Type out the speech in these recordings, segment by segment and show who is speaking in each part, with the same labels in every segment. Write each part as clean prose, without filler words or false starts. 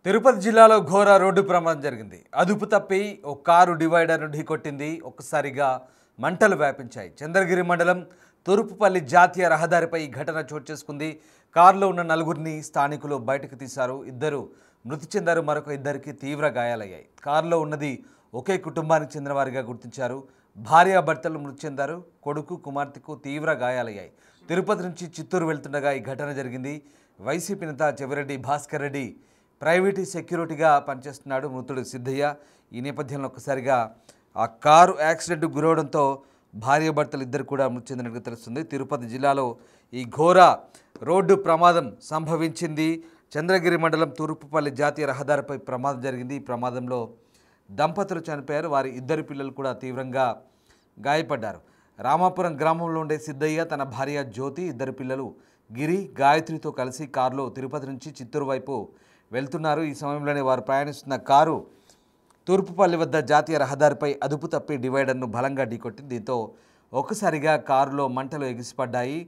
Speaker 1: తిరుపతి జిల్లాలో ఘోర రోడ్డు ప్రమాదం జరిగింది. అదుపు తప్పి ఓ కారు డివైడర్ను ఢీకొట్టింది. ఒక్కసారిగా మంటలు వ్యాపించాయి. చంద్రగిరి మండలం తూర్పుపల్లి జాతీయ రహదారిపై ఈ ఘటన చోటు చేసుకుంది. కారులో ఉన్న నలుగురిని స్థానికులు బయటకు తీశారు. ఇద్దరు మృతి చెందారు, మరొక ఇద్దరికి తీవ్ర గాయాలయ్యాయి. కారులో ఉన్నది ఒకే కుటుంబానికి చెందిన వారిగా గుర్తించారు. భార్యాభర్తలు మృతి చెందారు. కొడుకు కుమార్తెకు తీవ్ర గాయాలయ్యాయి. తిరుపతి నుంచి చిత్తూరు వెళ్తుండగా ఈ ఘటన జరిగింది. వైసీపీ నేత చెవిరెడ్డి భాస్కర్ రెడ్డి ప్రైవేట్ సెక్యూరిటీగా పనిచేస్తున్నాడు మృతుడు సిద్ధయ్య. ఈ నేపథ్యంలో ఒక్కసారిగా ఆ కారు యాక్సిడెంట్కు గురవడంతో భార్యాభర్తలు ఇద్దరు కూడా మృతి చెందినట్టుగా తెలుస్తుంది. తిరుపతి జిల్లాలో ఈ ఘోర రోడ్డు ప్రమాదం సంభవించింది. చంద్రగిరి మండలం తూర్పుపల్లి జాతీయ రహదారిపై ప్రమాదం జరిగింది. ఈ ప్రమాదంలో దంపతులు చనిపోయారు. వారి ఇద్దరు పిల్లలు కూడా తీవ్రంగా గాయపడ్డారు. రామాపురం గ్రామంలో ఉండే సిద్ధయ్య, తన భార్య జ్యోతి, ఇద్దరు పిల్లలు గిరి, గాయత్రితో కలిసి కారులో తిరుపతి నుంచి చిత్తూరు వైపు వెళ్తున్నారు. ఈ సమయంలోనే వారు ప్రయాణిస్తున్న కారు తూర్పుపల్లి వద్ద జాతీయ రహదారిపై అదుపు తప్పి డివైడర్ను బలంగా ఢీకొట్టింది. దీంతో ఒక్కసారిగా కారులో మంటలు ఎగిసిపడ్డాయి.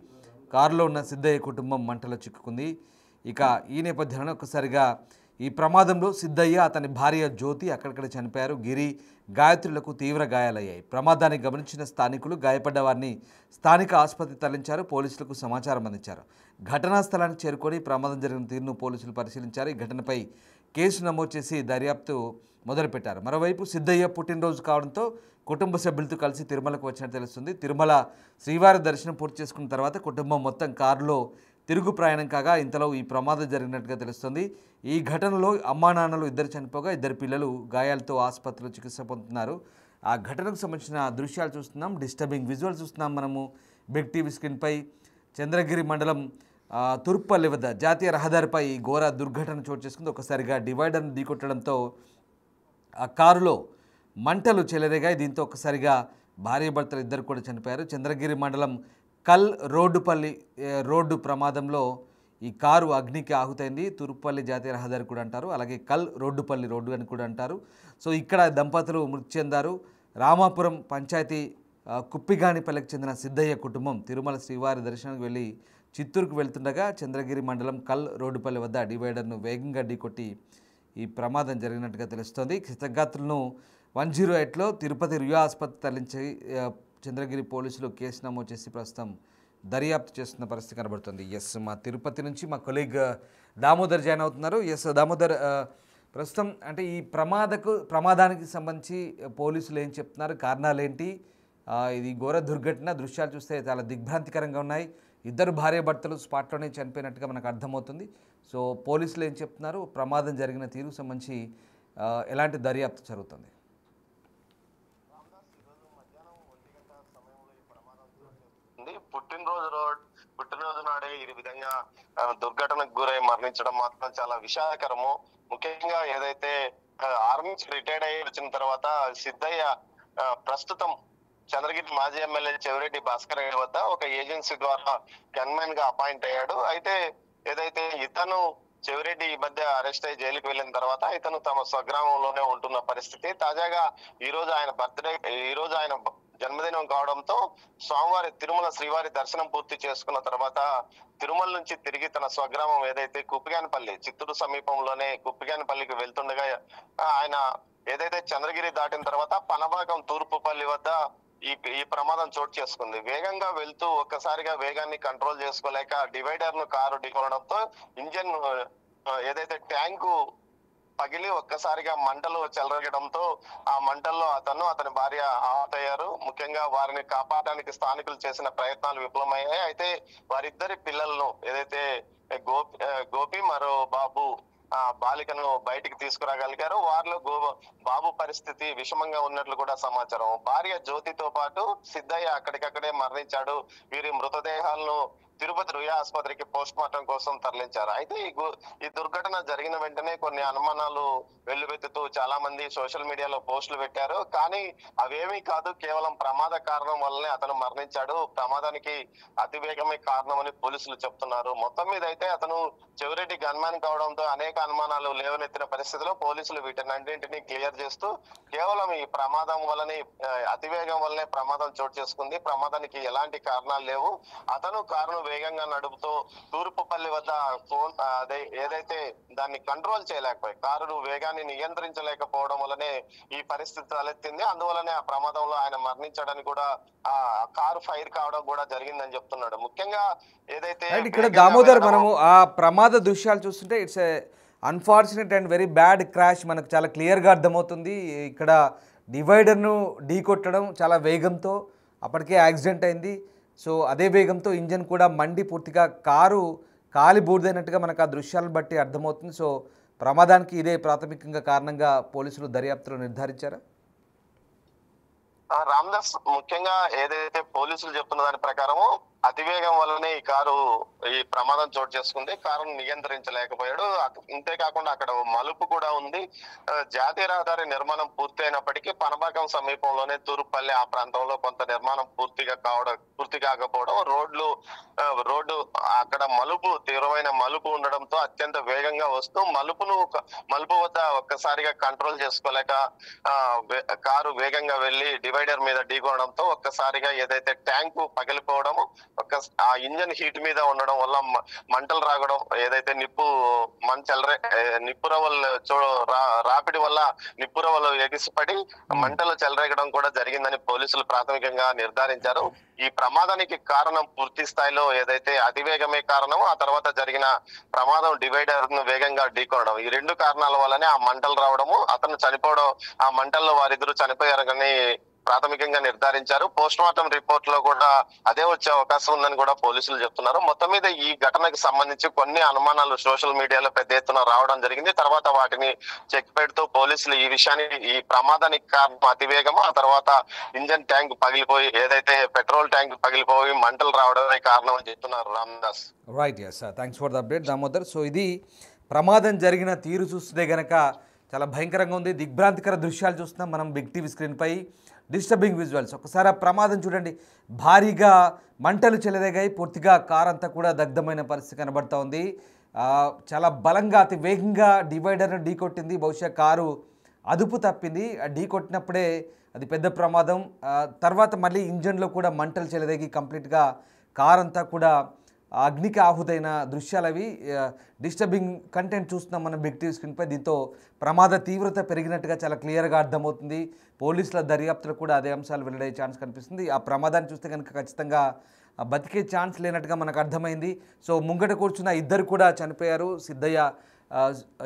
Speaker 1: కారులో ఉన్న సిద్ధయ్య కుటుంబం మంటలో చిక్కుకుంది. ఇక ఈ నేపథ్యంలో ఒక్కసారిగా ఈ ప్రమాదంలో సిద్ధయ్య, అతని భార్య జ్యోతి అక్కడక్కడ చనిపోయారు. గిరి, గాయత్రులకు తీవ్ర గాయాలయ్యాయి. ప్రమాదాన్ని గమనించిన స్థానికులు గాయపడ్డ వారిని స్థానిక ఆసుపత్రికి తరలించారు. పోలీసులకు సమాచారం అందించారు. ఘటనా స్థలానికి చేరుకొని ప్రమాదం జరిగిన తీరును పోలీసులు పరిశీలించారు. ఈ ఘటనపై కేసు నమోదు చేసి దర్యాప్తు మొదలుపెట్టారు. మరోవైపు సిద్ధయ్య పుట్టినరోజు కావడంతో కుటుంబ సభ్యులతో కలిసి తిరుమలకు వచ్చినట్టు తెలుస్తుంది. తిరుమల శ్రీవారి దర్శనం పూర్తి చేసుకున్న తర్వాత కుటుంబం మొత్తం కారులో తిరుగు ప్రయాణం కాగా ఇంతలో ఈ ప్రమాదం జరిగినట్టుగా తెలుస్తుంది. ఈ ఘటనలో అమ్మా నాన్నలు ఇద్దరు చనిపోగా ఇద్దరు పిల్లలు గాయాలతో ఆసుపత్రిలో చికిత్స పొందుతున్నారు. ఆ ఘటనకు సంబంధించిన దృశ్యాలు చూస్తున్నాం, డిస్టర్బింగ్ విజువల్ చూస్తున్నాం మనము బిగ్ టీవీ స్క్రీన్పై. చంద్రగిరి మండలం తూర్పుపల్లి వద్ద జాతీయ రహదారిపై ఘోర దుర్ఘటన చోటు చేసుకుంది. ఒకసారిగా డివైడర్ను ఢీకొట్టడంతో ఆ కారులో మంటలు చెలరేగాయి. దీంతో ఒక్కసారిగా భార్యాభర్తలు ఇద్దరు కూడా చనిపోయారు. చంద్రగిరి మండలం కల్ రోడ్డు ప్రమాదంలో ఈ కారు అగ్నికి ఆహుతైంది. తూర్పుపల్లి జాతీయ రహదారి కూడా అంటారు, అలాగే కల్ రోడ్డుపల్లి రోడ్డు అని కూడా అంటారు. సో ఇక్కడ దంపతులు మృతి చెందారు. రామాపురం పంచాయతీ కుప్పిగానిపల్లికి చెందిన సిద్ధయ్య కుటుంబం తిరుమల శ్రీవారి దర్శనానికి వెళ్ళి చిత్తూరుకు వెళ్తుండగా చంద్రగిరి మండలం కల్ రోడ్డుపల్లి వద్ద డివైడర్ను వేగంగా ఢీకొట్టి ఈ ప్రమాదం జరిగినట్టుగా తెలుస్తోంది. క్షతగాత్రులను 108లో తిరుపతి రుయా ఆసుపత్రి తరలించి చంద్రగిరి పోలీసులు కేసు నమోదు చేసి ప్రస్తుతం దర్యాప్తు చేస్తున్న పరిస్థితి కనబడుతుంది. ఎస్, మా తిరుపతి నుంచి మా కొలీగ్ దామోదర్ జాయిన్ అవుతున్నారు. ఎస్ దామోదర్, ప్రస్తుతం అంటే ఈ ప్రమాదానికి సంబంధించి పోలీసులు ఏం చెప్తున్నారు, కారణాలు ఏంటి? ఇది ఘోర దుర్ఘటన, దృశ్యాలు చూస్తే చాలా దిగ్భ్రాంతికరంగా ఉన్నాయి. ఇద్దరు భార్యాభర్తలు స్పాట్లోనే చనిపోయినట్టుగా మనకు అర్థమవుతుంది. సో పోలీసులు ఏం చెప్తున్నారు, ప్రమాదం జరిగిన తీరుకు సంబంధించి ఎలాంటి దర్యాప్తు జరుగుతుంది?
Speaker 2: పుట్టినరోజు నాడే ఈ విధంగా దుర్ఘటనకు గురై మరణించడం మాత్రం చాలా విషాదకరము. ముఖ్యంగా ఏదైతే ఆర్మీ నుంచి రిటైర్డ్ అయ్యి వచ్చిన తర్వాత సిద్ధయ్య ప్రస్తుతం చంద్రగిరి మాజీ ఎమ్మెల్యే చెవిరెడ్డి భాస్కర్ రెడ్డి వద్ద ఒక ఏజెన్సీ ద్వారా గన్మెన్ గా అపాయింట్ అయ్యాడు. అయితే ఏదైతే ఇతను చెవిరెడ్డి ఈ మధ్య అరెస్ట్ అయ్యి జైలుకి వెళ్ళిన తర్వాత ఇతను తమ స్వగ్రామంలోనే ఉంటున్న పరిస్థితి. తాజాగా ఈ రోజు ఆయన జన్మదినం కావడంతో స్వామివారి తిరుమల శ్రీవారి దర్శనం పూర్తి చేసుకున్న తర్వాత తిరుమల నుంచి తిరిగి తన స్వగ్రామం ఏదైతే కుప్పిగానిపల్లి, చిత్తూరు సమీపంలోనే కుప్పిగానిపల్లికి వెళ్తుండగా ఆయన ఏదైతే చంద్రగిరి దాటిన తర్వాత పనబాగం తూర్పుపల్లి వద్ద ఈ ప్రమాదం చోటు చేసుకుంది. వేగంగా వెళ్తూ ఒక్కసారిగా వేగాన్ని కంట్రోల్ చేసుకోలేక డివైడర్ ను కారు ఢీకొనడంతో ఇంజన్ ఏదైతే ట్యాంకు పగిలి ఒక్కసారిగా మంటలు చెలరగడంతో ఆ మంటల్లో అతని భార్య ఆహుతయ్యారు. ముఖ్యంగా వారిని కాపాడడానికి స్థానికులు చేసిన ప్రయత్నాలు విఫలమయ్యాయి. అయితే వారిద్దరి పిల్లలను ఏదైతే గోపి మరో బాబు బాలికను బయటికి తీసుకురాగలిగారు. వారిలో బాబు పరిస్థితి విషమంగా ఉన్నట్లు కూడా సమాచారం. భార్య జ్యోతితో పాటు సిద్ధయ్య అక్కడికక్కడే మరణించాడు. వీరి మృతదేహాలను తిరుపతి రుయా ఆసుపత్రికి పోస్ట్ మార్టం కోసం తరలించారు. అయితే ఈ దుర్ఘటన జరిగిన వెంటనే కొన్ని అనుమానాలు వెల్లువెత్తుతూ చాలా మంది సోషల్ మీడియాలో పోస్టులు పెట్టారు. కానీ అవేమీ కాదు, కేవలం ప్రమాద కారణం వల్లనే అతను మరణించాడు, ప్రమాదానికి అతివేగమే కారణమని పోలీసులు చెప్తున్నారు. మొత్తం మీద అయితే అతను చెవిరెడ్డి గన్మ్యాన్ కావడంతో అనేక అనుమానాలు లేవనెత్తిన పరిస్థితిలో పోలీసులు వీటన్నింటినీ క్లియర్ చేస్తూ కేవలం ఈ ప్రమాదం వల్లనే, అతివేగం వల్లనే ప్రమాదం చోటు చేసుకుంది, ప్రమాదానికి ఎలాంటి కారణాలు లేవు, అతను కారును వేగంగా నడుపుతూ తూర్పుపల్లి వద్ద అదే ఏదైతే దాన్ని కంట్రోల్ చేయలేకపోయి, కారు వేగాన్ని నియంత్రించలేకపోవడం వల్లనే ఈ పరిస్థితి తలెత్తింది. అందువల్లనే ఆ ప్రమాదంలో ఆయన మరణించడానికి కూడా ఆ కారు ఫైర్ కావడం కూడా జరిగిందని చెప్తున్నాడు. ముఖ్యంగా ఏదైతే
Speaker 1: ఇక్కడ దామోదర్ మనము ఆ ప్రమాద దృశ్యాలు చూస్తుంటే it's a unfortunate and very bad crash మనకు చాలా క్లియర్గా అర్థమవుతుంది. ఇక్కడ డివైడర్ను ఢీ కొట్టడం చాలా వేగంతో అప్పటికే యాక్సిడెంట్ అయింది. సో అదే వేగంతో ఇంజన్ కూడా మండి పూర్తిగా కారు కాలి బూడిదైనట్టుగా మనకు ఆ దృశ్యాలను బట్టి అర్థమవుతుంది. సో ప్రమాదానికి ఇదే ప్రాథమికంగా కారణంగా పోలీసులు దర్యాప్తులో నిర్ధారించారా?
Speaker 2: రామ్దాస్, ముఖ్యంగా ఏదైతే పోలీసులు చెప్తున్న దాని ప్రకారము అతివేగం వల్లనే ఈ కారు ఈ ప్రమాదం చోటు చేసుకుంది. కారును నియంత్రించలేకపోయాడు. ఇంతేకాకుండా అక్కడ మలుపు కూడా ఉంది. జాతీయ రహదారి నిర్మాణం పూర్తి అయినప్పటికీ పనబాకం సమీపంలోనే తూర్పుపల్లి ఆ ప్రాంతంలో కొంత నిర్మాణం పూర్తి కాకపోవడం, రోడ్డు అక్కడ తీవ్రమైన మలుపు ఉండడంతో అత్యంత వేగంగా వస్తూ మలుపు వద్ద ఒక్కసారిగా కంట్రోల్ చేసుకోలేక కారు వేగంగా వెళ్లి డివైడర్ మీద ఢీకొనడంతో ఒక్కసారిగా ఏదైతే ట్యాంకు పగిలిపోవడము, ఆ ఇంజన్ హీట్ మీద ఉండడం వల్ల మంటలు రాగడం, ఏదైతే నిప్పురవ్వలు రాపిడి వల్ల నిప్పురవ్వలు ఎగిసిపడి మంటలు చెలరేగడం కూడా జరిగిందని పోలీసులు ప్రాథమికంగా నిర్ధారించారు. ఈ ప్రమాదానికి కారణం పూర్తి స్థాయిలో ఏదైతే అతివేగమే కారణం, ఆ తర్వాత జరిగిన ప్రమాదం డివైడర్ ను వేగంగా ఢీకొనడం, ఈ రెండు కారణాల వల్లనే ఆ మంటలు రావడము, అతను చనిపోవడం, ఆ మంటల్లో వారిద్దరూ చనిపోయారని ప్రాథమికంగా నిర్ధారించారు. పోస్ట్ మార్టం రిపోర్ట్ లో కూడా అదే వచ్చే అవకాశం ఉందని కూడా పోలీసులు చెప్తున్నారు. మొత్తం మీద ఈ ఘటనకు సంబంధించి కొన్ని అనుమానాలు సోషల్ మీడియాలో పెద్ద ఎత్తున రావడం జరిగింది. తర్వాత వాటిని చెక్ పెడుతూ పోలీసులు ఈ ప్రమాదానికి కారణం అతివేగము, ఆ తర్వాత ఇంజన్ ట్యాంక్ పగిలిపోయి ఏదైతే పెట్రోల్ ట్యాంక్ పగిలిపోయి మంటలు రావడమే కారణం అని చెప్తున్నారు. Ramdas.
Speaker 1: Right, yes sir, thanks for the update Damodar. So ఇది ప్రమాదం జరిగిన తీరు చూస్తే గనక చాలా భయంకరంగా ఉంది. దిగ్భ్రాంతికర దృశ్యాలు చూస్తున్నాం మనం బిగ్ టీవీ స్క్రీన్పై. Disturbing visuals. ఒకసారి ఆ ప్రమాదం చూడండి, భారీగా మంటలు చెలరేగాయి, పూర్తిగా కార్ అంతా కూడా దగ్ధమైన పరిస్థితి కనబడుతూ ఉంది. చాలా బలంగా అతి వేగంగా డివైడర్ను ఢీ కొట్టింది. బహుశా కారు అదుపు తప్పింది. ఢీ కొట్టినప్పుడే అది పెద్ద ప్రమాదం. తర్వాత మళ్ళీ ఇంజన్లో కూడా మంటలు చెలరేగి కంప్లీట్గా కార్ అంతా కూడా అగ్నికి ఆహుతైన దృశ్యాలు అవి. డిస్టర్బింగ్ కంటెంట్ చూస్తున్నాం మనం బిగ్ టీవీ స్క్రీన్పై. దీంతో ప్రమాద తీవ్రత పెరిగినట్టుగా చాలా క్లియర్గా అర్థమవుతుంది. పోలీసుల దర్యాప్తులో కూడా అదే అంశాలు వెల్లడయ్యే ఛాన్స్ కనిపిస్తుంది. ఆ ప్రమాదాన్ని చూస్తే కనుక ఖచ్చితంగా బతికే ఛాన్స్ లేనట్టుగా మనకు అర్థమైంది. సో ముంగట కూర్చున్న ఇద్దరు కూడా చనిపోయారు. సిద్ధయ్య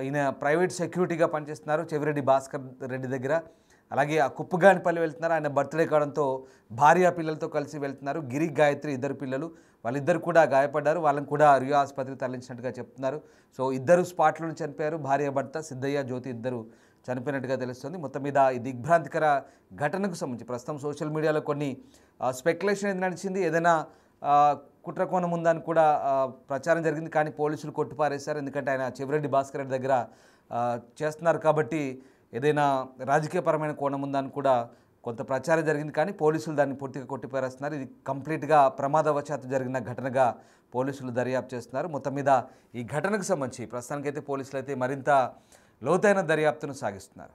Speaker 1: ఈయన ప్రైవేట్ సెక్యూరిటీగా పనిచేస్తున్నారు చెవిరెడ్డి భాస్కర్ రెడ్డి దగ్గర. అలాగే ఆ కుప్పగానిపల్లి వెళ్తున్నారు, ఆయన బర్త్డే కావడంతో భార్య పిల్లలతో కలిసి వెళ్తున్నారు. గిరి, గాయత్రి ఇద్దరు పిల్లలు, వాళ్ళిద్దరు కూడా గాయపడ్డారు. వాళ్ళని కూడా రియో ఆసుపత్రికి తరలించినట్టుగా చెప్తున్నారు. సో ఇద్దరు స్పాట్లోనే చనిపోయారు. భార్య భర్త సిద్ధయ్య, జ్యోతి ఇద్దరు చనిపోయినట్టుగా తెలుస్తుంది. మొత్తం మీద ఈ దిగ్భ్రాంతికర ఘటనకు సంబంధించి ప్రస్తుతం సోషల్ మీడియాలో కొన్ని స్పెక్యులేషన్ ఏది నడిచింది, ఏదైనా కుట్రకోణం ఉందని కూడా ప్రచారం జరిగింది. కానీ పోలీసులు కొట్టిపారేశారు. ఎందుకంటే ఆయన చెవిరెడ్డి భాస్కర్ రెడ్డి దగ్గర చేస్తున్నారు కాబట్టి ఏదైనా రాజకీయపరమైన కోణం ఉందని కూడా కొంత ప్రచారం జరిగింది. కానీ పోలీసులు దాన్ని పూర్తిగా కొట్టిపారేస్తున్నారు. ఇది కంప్లీట్గా ప్రమాదవశాత్తు జరిగిన ఘటనగా పోలీసులు దర్యాప్తు చేస్తున్నారు. మొత్తం మీద ఈ ఘటనకు సంబంధించి ప్రస్తుతానికైతే పోలీసులు అయితే మరింత లోతైన దర్యాప్తును సాగిస్తున్నారు.